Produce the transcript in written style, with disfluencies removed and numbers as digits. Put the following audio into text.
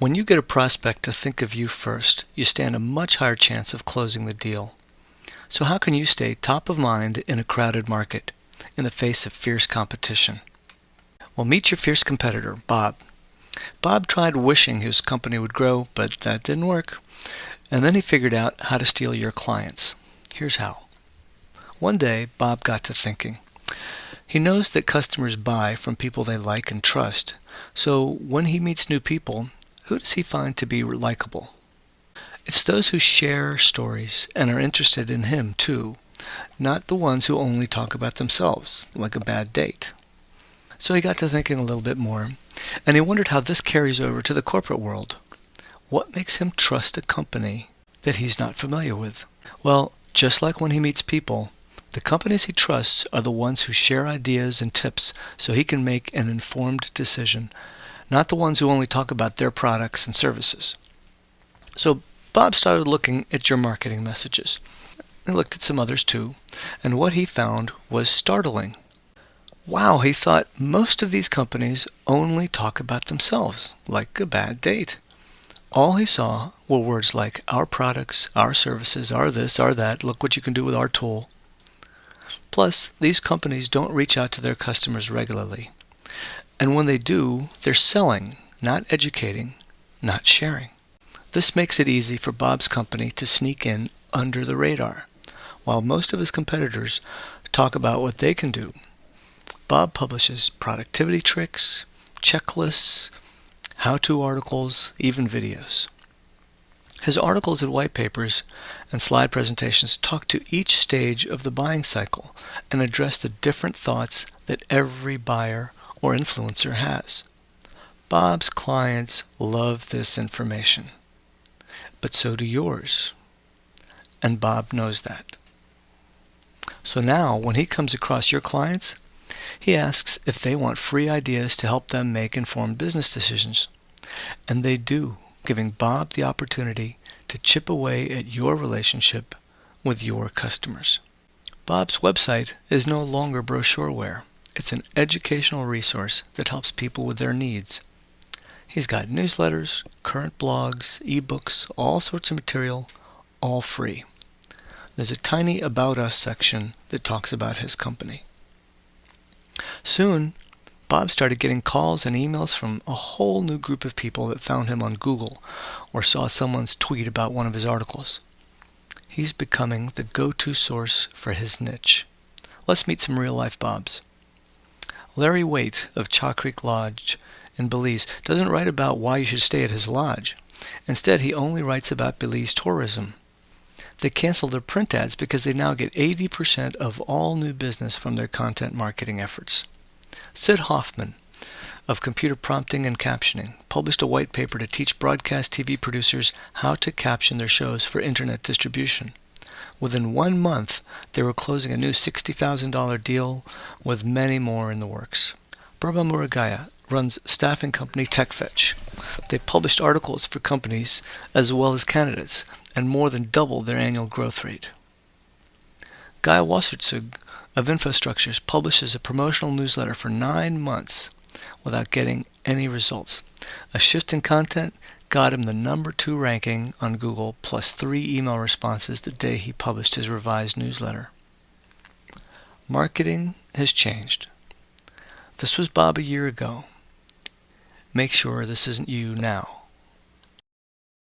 When you get a prospect to think of you first, you stand a much higher chance of closing the deal. So how can you stay top of mind in a crowded market, in the face of fierce competition? Well, meet your fierce competitor, Bob. Bob tried wishing his company would grow, but that didn't work. And then he figured out how to steal your clients. Here's how. One day, Bob got to thinking. He knows that customers buy from people they like and trust. So when he meets new people, who does he find to be likable? It's those who share stories and are interested in him too, not the ones who only talk about themselves, like a bad date. So he got to thinking a little bit more, and he wondered how this carries over to the corporate world. What makes him trust a company that he's not familiar with? Well, just like when he meets people, the companies he trusts are the ones who share ideas and tips so he can make an informed decision, not the ones who only talk about their products and services. So Bob started looking at your marketing messages. He looked at some others too, and what he found was startling. Wow, he thought most of these companies only talk about themselves, like a bad date. All he saw were words like our products, our services, our this, our that, look what you can do with our tool. Plus, these companies don't reach out to their customers regularly. And when they do, they're selling, not educating, not sharing. This makes it easy for Bob's company to sneak in under the radar. While most of his competitors talk about what they can do, Bob publishes productivity tricks, checklists, how-to articles, even videos. His articles and white papers and slide presentations talk to each stage of the buying cycle and address the different thoughts that every buyer or influencer has. Bob's clients love this information, but so do yours. And Bob knows that. So now, when he comes across your clients, he asks if they want free ideas to help them make informed business decisions. And they do, giving Bob the opportunity to chip away at your relationship with your customers. Bob's website is no longer brochureware. It's an educational resource that helps people with their needs. He's got newsletters, current blogs, ebooks, all sorts of material, all free. There's a tiny About Us section that talks about his company. Soon, Bob started getting calls and emails from a whole new group of people that found him on Google or saw someone's tweet about one of his articles. He's becoming the go-to source for his niche. Let's meet some real-life Bobs. Larry Waite of Chalk Creek Lodge in Belize doesn't write about why you should stay at his lodge. Instead, he only writes about Belize tourism. They canceled their print ads because they now get 80% of all new business from their content marketing efforts. Sid Hoffman of Computer Prompting and Captioning published a white paper to teach broadcast TV producers how to caption their shows for internet distribution. Within 1 month, they were closing a new $60,000 deal with many more in the works. Burba Murugaya runs staffing company TechFetch. They published articles for companies as well as candidates and more than doubled their annual growth rate. Guy Wassertzug of Infrastructures publishes a promotional newsletter for 9 months without getting any results. A shift in content got him the number 2 ranking on Google plus 3 email responses the day he published his revised newsletter. Marketing has changed. This was Bob a year ago. Make sure this isn't you now.